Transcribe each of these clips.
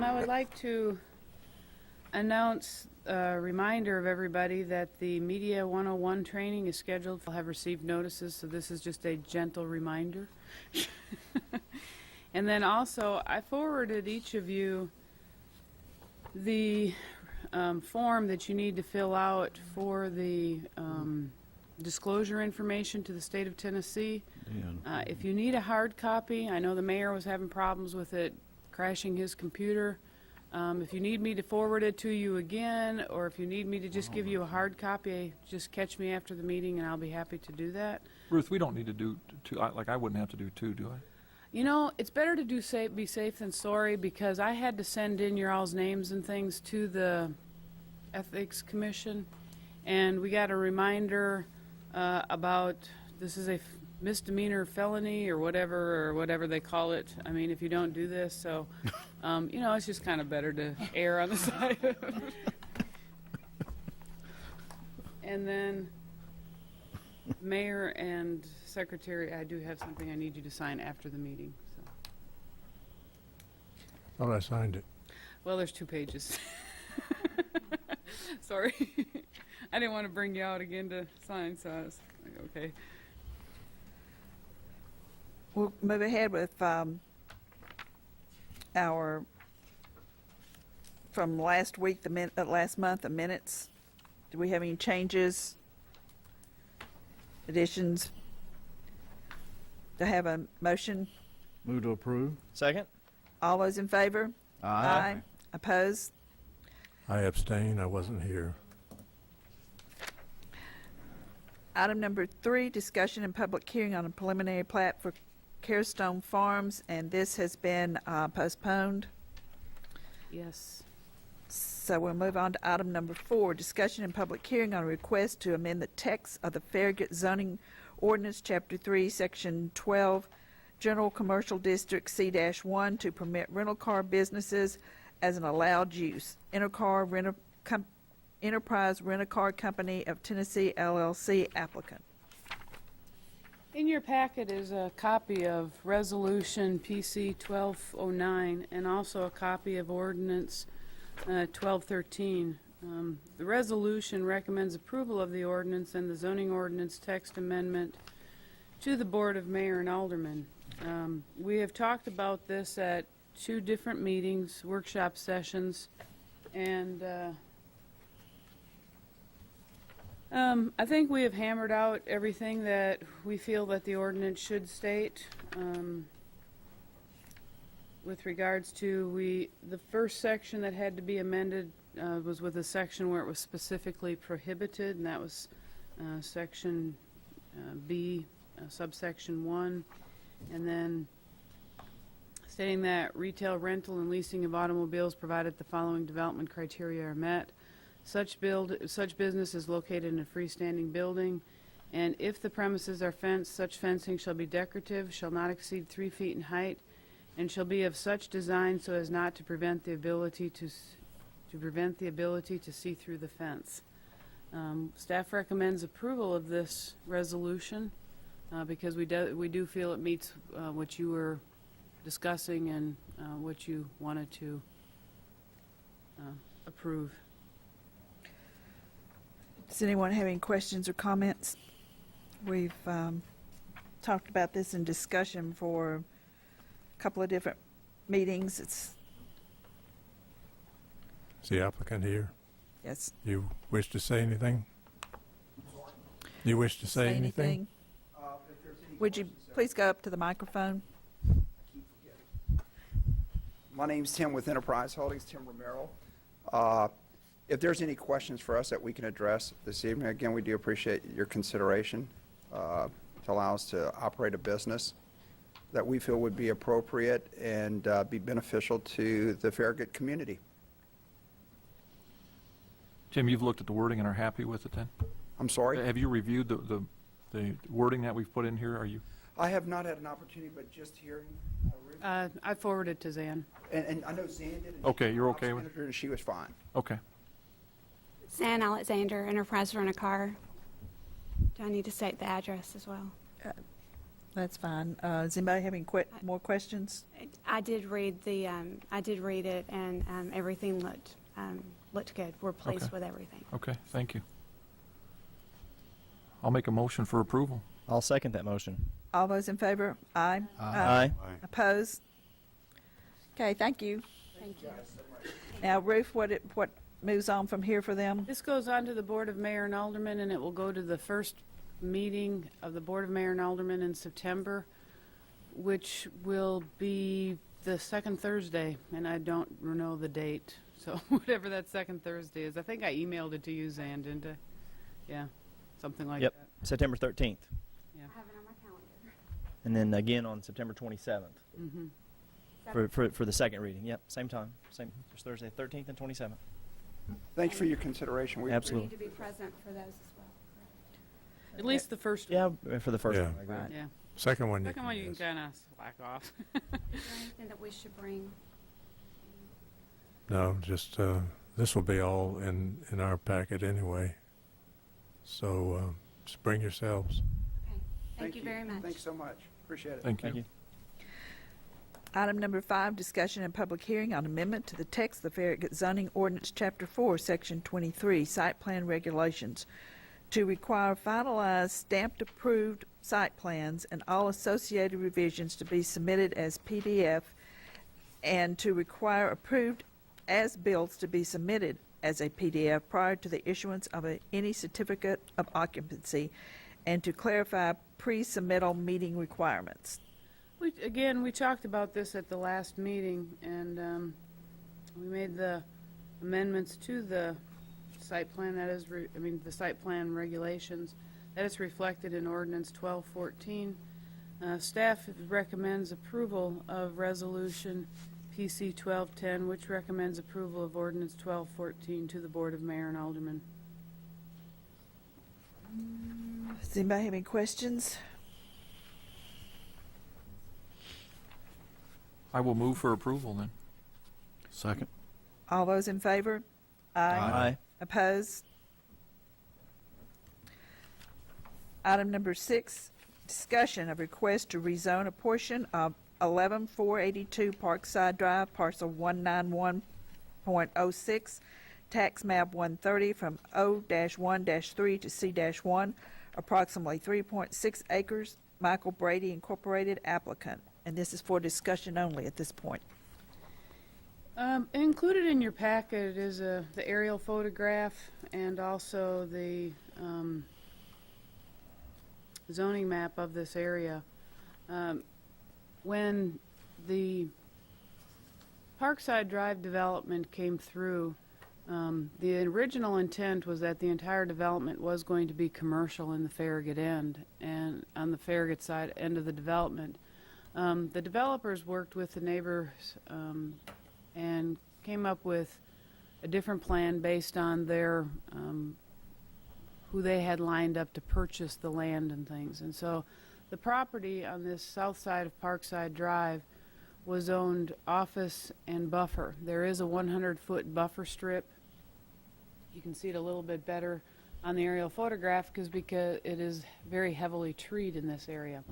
I would like to announce a reminder of everybody that the Media 101 training is scheduled. I'll have received notices, so this is just a gentle reminder. And then also, I forwarded each of you the form that you need to fill out for the disclosure information to the state of Tennessee. If you need a hard copy, I know the mayor was having problems with it crashing his computer. If you need me to forward it to you again, or if you need me to just give you a hard copy, just catch me after the meeting and I'll be happy to do that. Ruth, we don't need to do two, like I wouldn't have to do two, do I? You know, it's better to be safe than sorry, because I had to send in your all's names and things to the Ethics Commission, and we got a reminder about this is a misdemeanor felony or whatever they call it. I mean, if you don't do this, so you know, it's just kind of better to err on the side of And then Mayor and Secretary, I do have something I need you to sign after the meeting. So. Thought I signed it. Well, there's 2 pages. Sorry. I didn't want to bring you out again to sign, so I was like, okay. We'll move ahead with our, from last week, last month, the minutes. Do we have any changes, additions? Do I have a motion? Move to approve. Second? All those in favor? Aye. Opposed? I abstain. I wasn't here. Item number 3, discussion and public hearing on a preliminary plat for Carestone Farms, and this has been postponed. Yes. So we'll move on to item number 4, discussion and public hearing on a request to amend the text of the Farragut zoning ordinance, Chapter 3, Section 12, General Commercial District C-1 to permit rental car businesses as an allowed use. Enterprise Rent-A-Car Company of Tennessee, LLC applicant. In your packet is a copy of Resolution PC 1209 and also a copy of Ordinance 1213. The resolution recommends approval of the ordinance and the zoning ordinance text amendment to the Board of Mayor and Aldermen. We have talked about this at 2 different meetings, workshop sessions, and I think we have hammered out everything that we feel that the ordinance should state. With regards to the first section that had to be amended was with a section where it was specifically prohibited, and that was section B, subsection 1, and then stating that retail rental and leasing of automobiles provided the following development criteria are met. Such business is located in a freestanding building, and if the premises are fenced, such fencing shall be decorative, shall not exceed 3 feet in height, and shall be of such design so as not to prevent the ability to see through the fence. Staff recommends approval of this resolution because we do feel it meets what you were discussing and what you wanted to approve. Does anyone have any questions or comments? We've talked about this in discussion for a couple of different meetings. Is the applicant here? Yes. You wish to say anything? You wish to say anything? Would you please go up to the microphone? My name's Tim with Enterprise Holdings, Tim Romero. If there's any questions for us that we can address this evening, again, we do appreciate your consideration to allow us to operate a business that we feel would be appropriate and be beneficial to the Farragut community. Tim, you've looked at the wording and are happy with it then? I'm sorry? Have you reviewed the wording that we've put in here? Are you? I have not had an opportunity, but just hearing Ruth. I forwarded to Zan. And I know Zan did. Okay, you're okay with it? And she was fine. Okay. San Alexander, Enterprise Rent-A-Car. Do I need to state the address as well? That's fine. Does anybody have any more questions? I did read it, and everything looked good. We're pleased Okay. with everything. Okay, thank you. I'll make a motion for approval. I'll second that motion. All those in favor? Aye. Aye. Opposed? Okay, thank you. Thank you. Now, Ruth, what moves on from here for them? This goes on to the Board of Mayor and Aldermen, and it will go to the first meeting of the Board of Mayor and Aldermen in September, which will be the second Thursday, and I don't know the date. So whatever that second Thursday is. I think I emailed it to you, Zan, didn't I? Yeah, something like Yep. that. September 13th. I have it on my calendar. And then again on September 27th Mm-hmm. for the second reading. Yep, same time. Same, just Thursday, 13th and 27th. Thank you for your consideration. We Absolutely. We need to be present for those as well. At least the first Yeah, one. for the first Yeah. one. I agree. Right. Yeah. Second one you Second one you can miss. kind of slack off. Is there anything that we should bring? No, just, this will be all in our packet anyway. So, just bring yourselves. Okay. Thank you very much. Thanks so much. Appreciate it. Thank you. Thank you. Item number 5, discussion and public hearing on amendment to the text of the Farragut zoning ordinance, Chapter 4, Section 23, Site Plan Regulations, to require finalized stamped approved site plans and all associated revisions to be submitted as PDF, and to require approved as-built to be submitted as a PDF prior to the issuance of any certificate of occupancy, and to clarify pre-submittal meeting requirements. We talked about this at the last meeting, and we made the amendments to the site plan, the site plan regulations, that is reflected in ordinance 1214. Staff recommends approval of resolution PC 1210, which recommends approval of ordinance 1214 to the Board of Mayor and Aldermen. Does anybody have any questions? I will move for approval then. Second. All those in favor? Aye. Opposed? Item number 6, discussion of request to rezone a portion of 11482 Parkside Drive, parcel 191.06, tax map 130 from O-1-3 to C-1, approximately 3.6 acres. Michael Brady Incorporated applicant. And this is for discussion only at this point. Included in your packet is the aerial photograph and also the zoning map of this area. When the Parkside Drive development came through, the original intent was that the entire development was going to be commercial in the Farragut end, and on the Farragut side end of the development. The developers worked with the neighbors and came up with a different plan based on their who they had lined up to purchase the land and things. And so the property on this south side of Parkside Drive was owned office and buffer. There is a 100-foot buffer strip. You can see it a little bit better on the aerial photograph because it is very heavily treed in this area.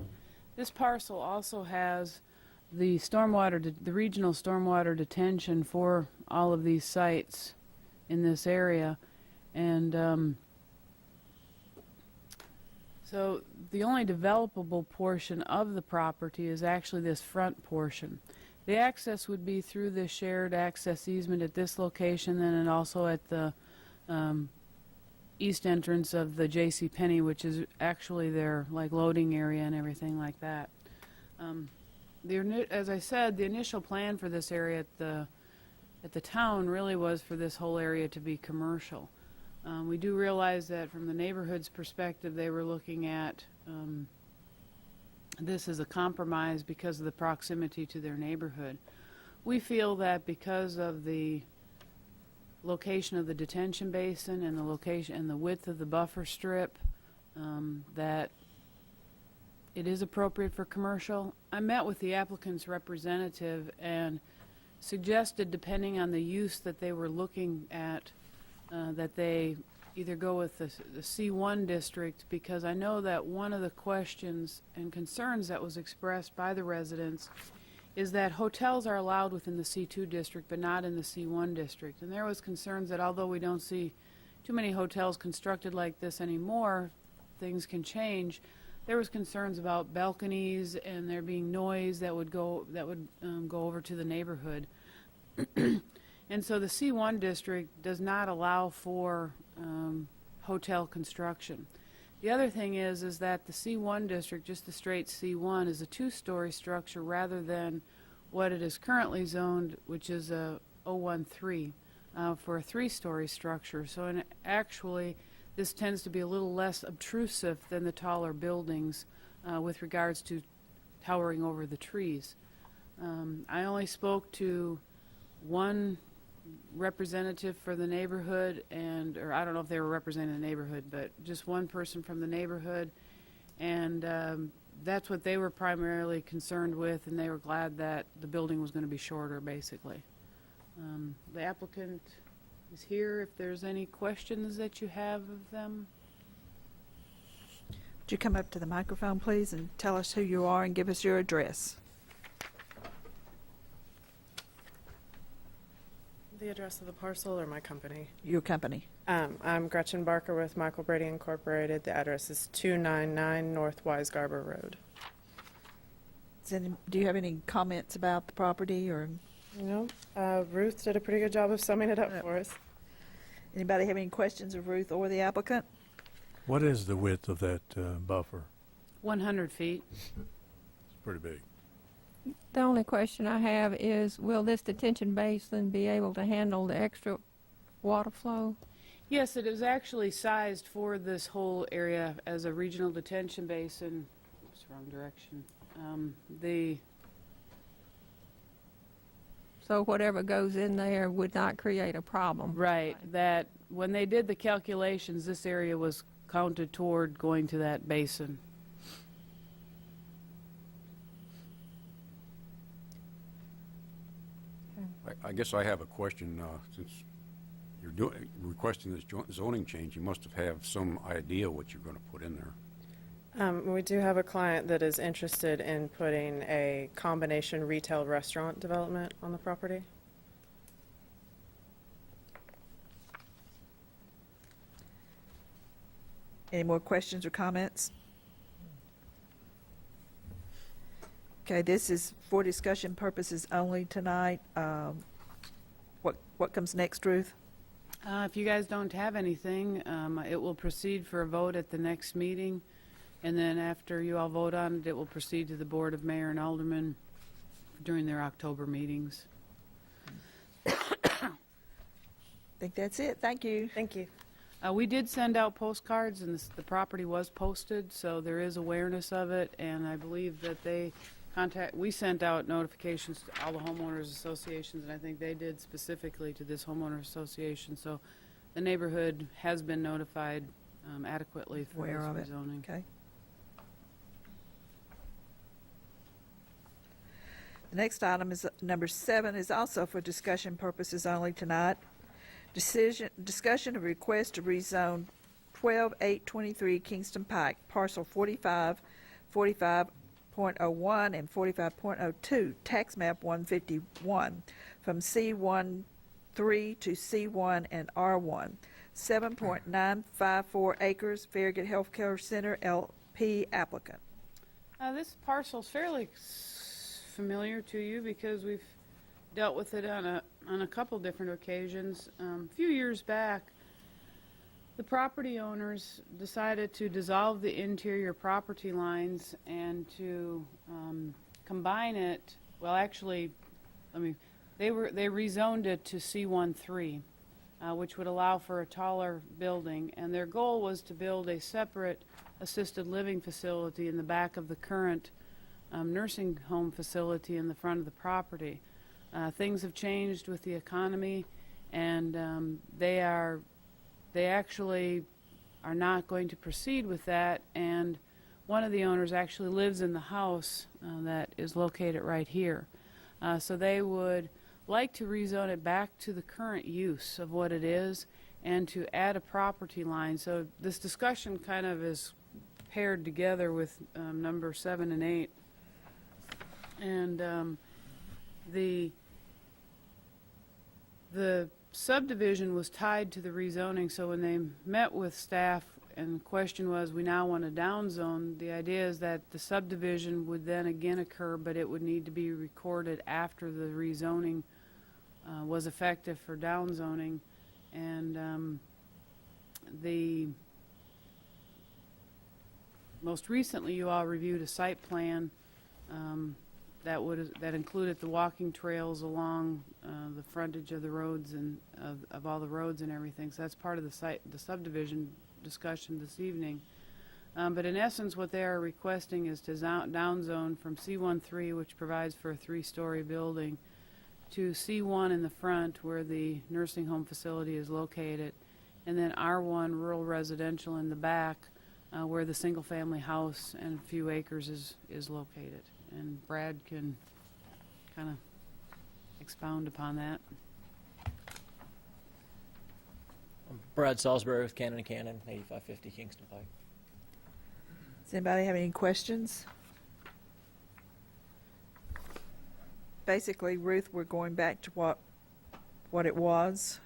This parcel also has the the regional stormwater detention for all of these sites in this area. And so the only developable portion of the property is actually this front portion. The access would be through this shared access easement at this location, and also at the east entrance of the J.C. Penney, which is actually their loading area and everything like that. As I said, the initial plan for this area at the town really was for this whole area to be commercial. We do realize that from the neighborhood's perspective, they were looking at this as a compromise because of the proximity to their neighborhood. We feel that because of the location of the detention basin and the location and the width of the buffer strip, that it is appropriate for commercial. I met with the applicant's representative and suggested, depending on the use that they were looking at, that they either go with the C1 district, because I know that one of the questions and concerns that was expressed by the residents is that hotels are allowed within the C2 district, but not in the C1 district. And there was concerns that although we don't see too many hotels constructed like this anymore, things can change. There was concerns about balconies and there being noise that would go over to the neighborhood. And so the C1 district does not allow for hotel construction. The other thing is that the C1 district, just the straight C1, is a two-story structure rather than what it is currently zoned, which is a 013, for a three-story structure. So actually, this tends to be a little less obtrusive than the taller buildings with regards to towering over the trees. I only spoke to one representative for the neighborhood, or I don't know if they were representing the neighborhood, but just one person from the neighborhood, and that's what they were primarily concerned with, and they were glad that the building was going to be shorter, basically. The applicant is here if there's any questions that you have of them. Would you come up to the microphone, please, and tell us who you are and give us your address? The address of the parcel or my company? Your company. I'm Gretchen Barker with Michael Brady Incorporated. The address is 299 North Wise Garber Road. Do you have any comments about the property, or Ruth did a pretty good job of summing it up for us. anybody have any questions of Ruth or the applicant? What is the width of that buffer? 100 feet. It's pretty big. The only question I have is, will this detention basin be able to handle the extra water flow? Yes, it is actually sized for this whole area as a regional detention basin. Oops, wrong direction. So whatever goes in there would not create a problem? Right, that when they did the calculations, this area was counted toward going to that basin. I guess I have a question. Since you're requesting this zoning change, you must have some idea what you're going to put in there. We do have a client that is interested in putting a combination retail restaurant development on the property. Any more questions or comments? Okay, this is for discussion purposes only tonight. What comes next, Ruth? If you guys don't have anything, it will proceed for a vote at the next meeting. And then after you all vote on it, it will proceed to the Board of Mayor and Aldermen during their October meetings. I think that's it. Thank you. Thank you. We did send out postcards, and the property was posted, so there is awareness of it. And I believe that we sent out notifications to all the homeowners associations, and I think they did specifically to this homeowner association. So the neighborhood has been notified adequately for Aware of this it. rezoning. Okay. The next item is number 7, is also for discussion purposes only tonight. Discussion of request to rezone 12823 Kingston Pike, parcel 45, 45.01 and 45.02, tax map 151, from C13 to C1 and R1, 7.954 acres, Farragut Healthcare Center, LP applicant. This parcel is fairly familiar to you because we've dealt with it on a couple different occasions. A few years back, the property owners decided to dissolve the interior property lines and to combine it. Well, actually, they rezoned it to C13, which would allow for a taller building. And their goal was to build a separate assisted living facility in the back of the current nursing home facility in the front of the property. Things have changed with the economy, and they actually are not going to proceed with that. And one of the owners actually lives in the house that is located right here. So they would like to rezone it back to the current use of what it is, and to add a property line. So this discussion kind of is paired together with number 7 and 8. And the subdivision was tied to the rezoning, so when they met with staff and the question was, we now want a downzone, the idea is that the subdivision would then again occur, but it would need to be recorded after the rezoning was effective for downzoning. And the most recently, you all reviewed a site plan that included the walking trails along the frontage of the roads and of all the roads and everything. So that's part of the subdivision discussion this evening. But in essence, what they are requesting is to downzone from C13, which provides for a 3-story building, to C1 in the front where the nursing home facility is located, and then R1 rural residential in the back where the single-family house and a few acres is located. And Brad can kind of expound upon that. I'm Brad Salisbury with Cannon & Cannon, 8550 Kingston Pike. Does anybody have any questions? Basically, Ruth, we're going back to what it was.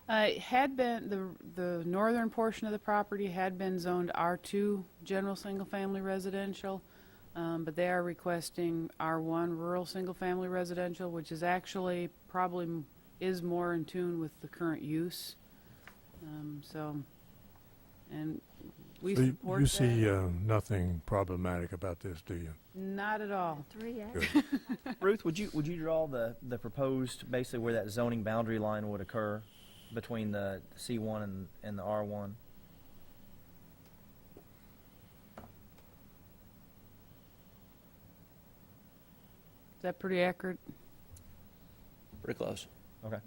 It had been, the northern portion of the property had been zoned R2, general single-family residential, but they are requesting R1, rural single-family residential, which is actually probably is more in tune with the current use. And we So support you that. see nothing problematic about this, do you? Not at all. Good. Ruth, would you draw the proposed, basically where that zoning boundary line would occur between the C1 and the R1? Is that pretty accurate? Pretty close. Okay.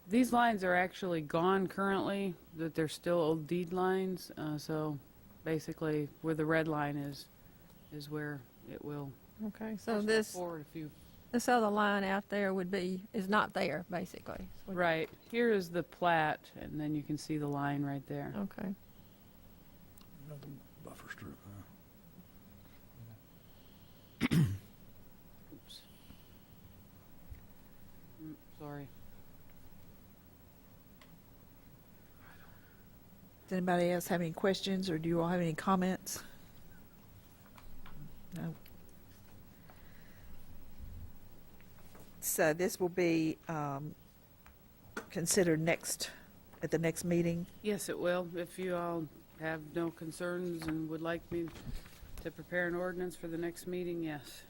These lines are actually gone currently, that they're still old deed lines, so basically where the red line is where it will. Okay, so push that this, forward if you. this other line out there is not there, basically. Right, here is the plat, and then you can see the line right there. Okay. Buffer strip, Oops. Sorry. Does anybody else have any questions, or do you all have any comments? No. So this will be considered at the next meeting. Yes, it will. If you all have no concerns and would like me to prepare an ordinance for the next meeting, yes.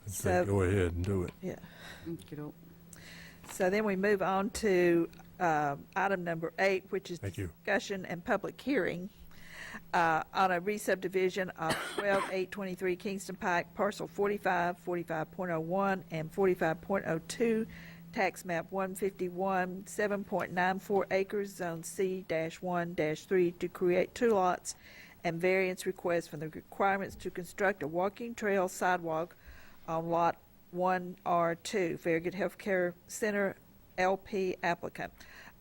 I'd say So- go ahead and do it. Yeah. Okey-doke. So then we move on to item number 8, which is Thank you. discussion and public hearing on a re-subdivision of 12823 Kingston Pike, parcel 45, 45.01, and 45.02, tax map 151, 7.94 acres, zone C-1-3, to create 2 lots and variance request from the requirements to construct a walking trail sidewalk on lot 1R2, Farragut Healthcare Center, LP applicant.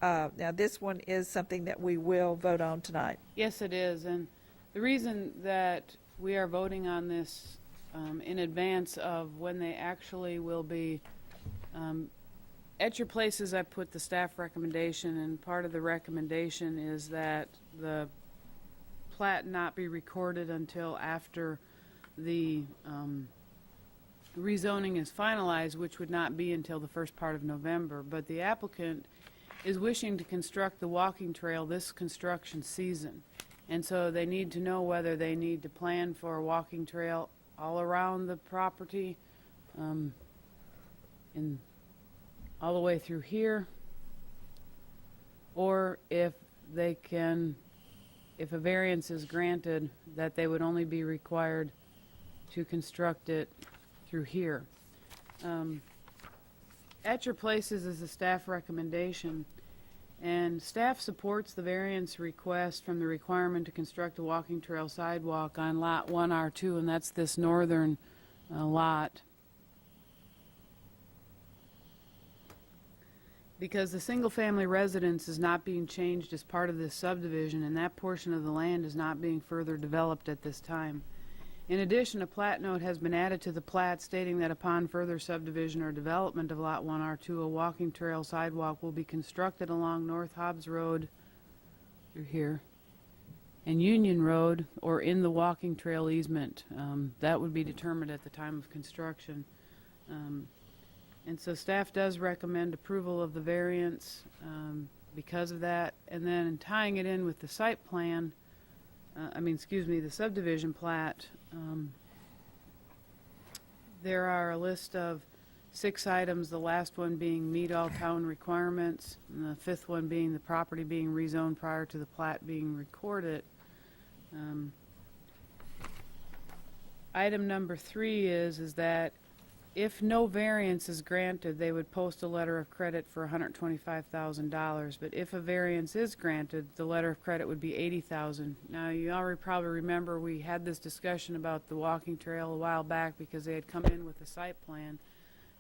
Now, this one is something that we will vote on tonight. Yes, it is, and the reason that we are voting on this in advance of when they actually will be, at your places I put the staff recommendation, and part of the recommendation is that the plat not be recorded until after the rezoning is finalized, which would not be until the first part of November. But the applicant is wishing to construct the walking trail this construction season. And so they need to know whether they need to plan for a walking trail all around the property, in all the way through here, or if they can, if a variance is granted, that they would only be required to construct it through here. At your places is a staff recommendation, and staff supports the variance request from the requirement to construct a walking trail sidewalk on lot 1R2, and that's this northern lot. Because the single-family residence is not being changed as part of this subdivision, and that portion of the land is not being further developed at this time. In addition, a plat note has been added to the plat stating that upon further subdivision or development of Lot 1R2, a walking trail sidewalk will be constructed along North Hobbs Road through here, and Union Road, or in the walking trail easement. That would be determined at the time of construction. And so staff does recommend approval of the variance because of that. And then in tying it in with the site plan, the subdivision plat, there are a list of 6 items, the last one being meet all town requirements, and the 5th one being the property being rezoned prior to the plat being recorded. Item number 3 is that if no variance is granted, they would post a letter of credit for $125,000. But if a variance is granted, the letter of credit would be $80,000. Now, you already probably remember we had this discussion about the walking trail a while back because they had come in with a site plan.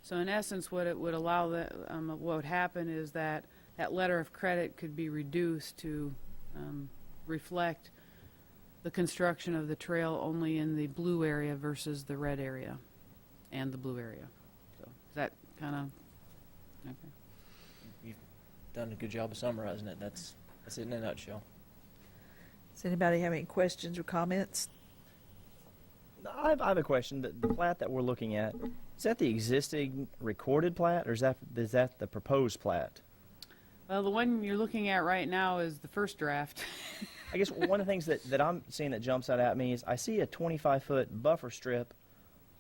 So in essence, what it would allow, what would happen is that that letter of credit could be reduced to reflect the construction of the trail only in the blue area versus the red area and the blue area. So is that kind of okay? You've done a good job of summarizing it. That's it in a nutshell. Does anybody have any questions or comments? I have a question. The plat that we're looking at, is that the existing recorded plat, or is that the proposed plat? Well, the one you're looking at right now is the first draft. I guess one of the things that I'm seeing that jumps out at me is I see a 25-foot buffer strip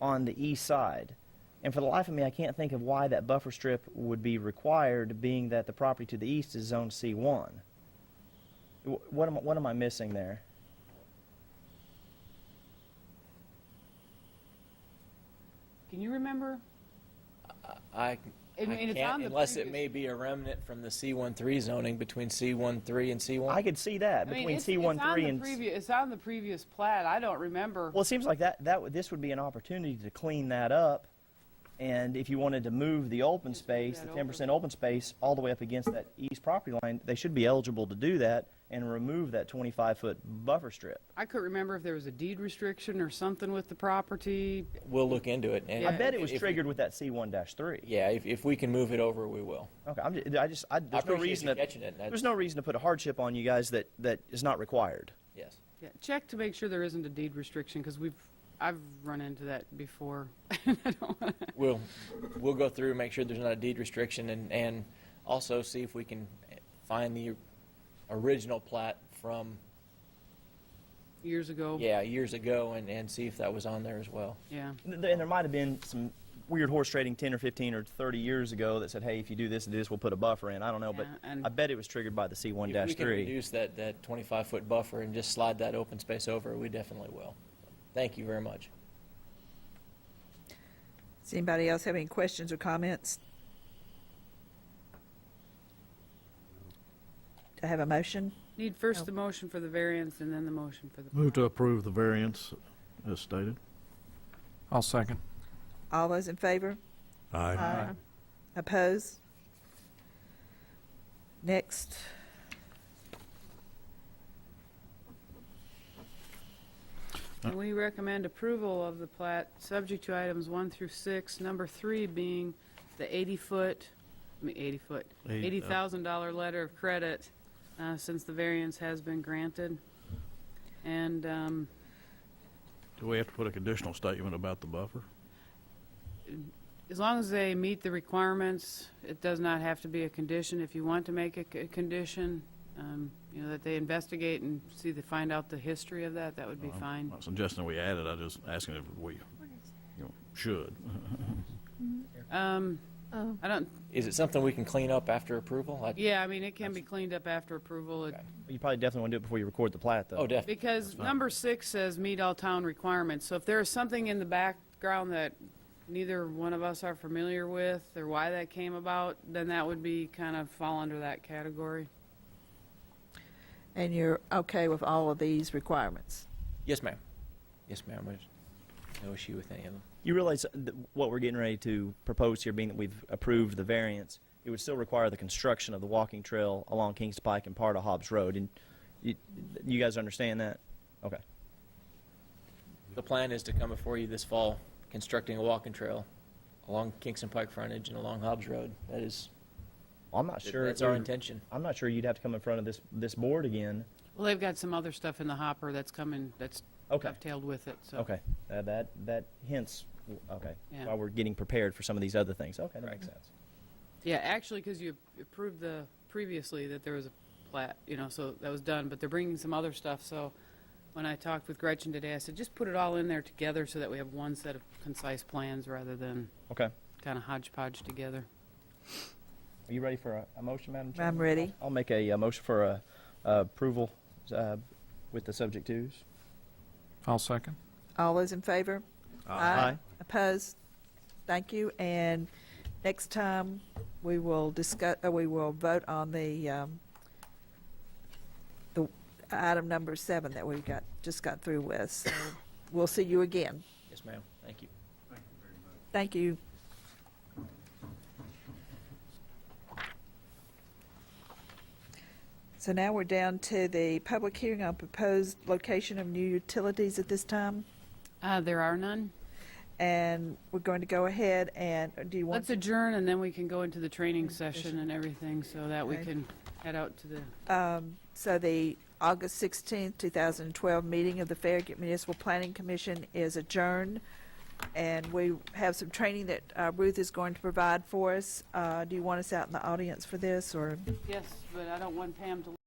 on the east side. And for the life of me, I can't think of why that buffer strip would be required, being that the property to the east is zone C1. What am I missing there? Can you remember? I mean, it's can't, on the unless it previous- may be a remnant from the C13 zoning between C13 and C1. I could see that I mean, between it's C13 on the and it's on the previous plat. I don't remember. Well, it seems like this would be an opportunity to clean that up, and if you wanted to move the open Just move space, the that 10% open space, all the way up against that east property line, they should be eligible to do that and remove that 25-foot buffer strip. I couldn't remember if there was a deed restriction or something with the property. We'll look into it. And Yeah. I bet it was if- triggered with that C1-3. Yeah, if we can move it over, we will. Okay, there's I no appreciate reason you that catching it. there's no reason to put a hardship on you guys that is not required. Yes. Yeah, check to make sure there isn't a deed restriction because I've run into that before. I don't wanna- We'll go through and make sure there's not a deed restriction, and also see if we can find the original plat from Years ago. years ago, and see if that was on there as well. Yeah. And there might have been some weird horse trading 10 or 15 or 30 years ago that said, hey, if you do this and do this, we'll put a buffer in. I don't know, but Yeah, and- I bet it was triggered by the If we can C1-3. reduce that 25-foot buffer and just slide that open space over, we definitely will. Thank you very much. Does anybody else have any questions or comments? Do I have a motion? Need first the motion for the variance and then the motion for the. Move to approve the variance as stated. I'll second. All those in favor? Aye. Oppose? Next. And we recommend approval of the plat, subject to items 1 through 6, number 3 being the $80,000 letter of credit, since the variance has been granted. And, Do we have to put a conditional statement about the buffer? as long as they meet the requirements, it does not have to be a condition. If you want to make a condition, that they investigate and find out the history of that, that would be I'm fine. not suggesting we add it, I'm just asking if we, should. I don't, Is it something we can clean up after approval? yeah, I mean, it can be cleaned up after approval. It- You probably definitely want to do it before you record the plat, though. Oh, definitely. Because number 6 says meet all town requirements. So if there is something in the background that neither one of us are familiar with or why that came about, then that would be kind of fall under that category. And you're okay with all of these requirements? Yes, ma'am. Yes, ma'am. There's no issue with any of them. You realize what we're getting ready to propose here, being that we've approved the variance, it would still require the construction of the walking trail along Kings Pike and part of Hobbs Road. And you guys understand that? Okay. The plan is to come before you this fall, constructing a walking trail along Kingston Pike frontage and along Hobbs Road. That is, I'm not sure. that's our intention. I'm not sure you'd have to come in front of this board again. Well, they've got some other stuff in the hopper that's coming, that's Okay. dovetailed with it, so. Okay. That hints. Okay. Yeah. While we're getting prepared for some of these other things. Okay, that makes sense. Yeah, actually, because you approved previously that there was a plat, so that was done, but they're bringing some other stuff, so when I talked with Gretchen today, I said, just put it all in there together so that we have one set of concise plans rather than Okay. kind of hodgepodge together. Are you ready for a motion, Madam Chair? I'm ready. I'll make a motion for approval with the subject twos. I'll second. All those in favor? Aye. Opposed? Thank you. And next time, we will vote on the item number 7 that we just got through with. So we'll see you again. Yes, ma'am. Thank you. Thank you. So now we're down to the public hearing on proposed location of new utilities at this time. There are none. And we're going to go ahead and, do you want? Let's adjourn, and then we can go into the training session and everything, so that we Okay. can head out to the, So the August 16th, 2012 meeting of the Farragut Municipal Planning Commission is adjourned. And we have some training that Ruth is going to provide for us. Do you want us out in the audience for this, or? yes, but I don't want Pam to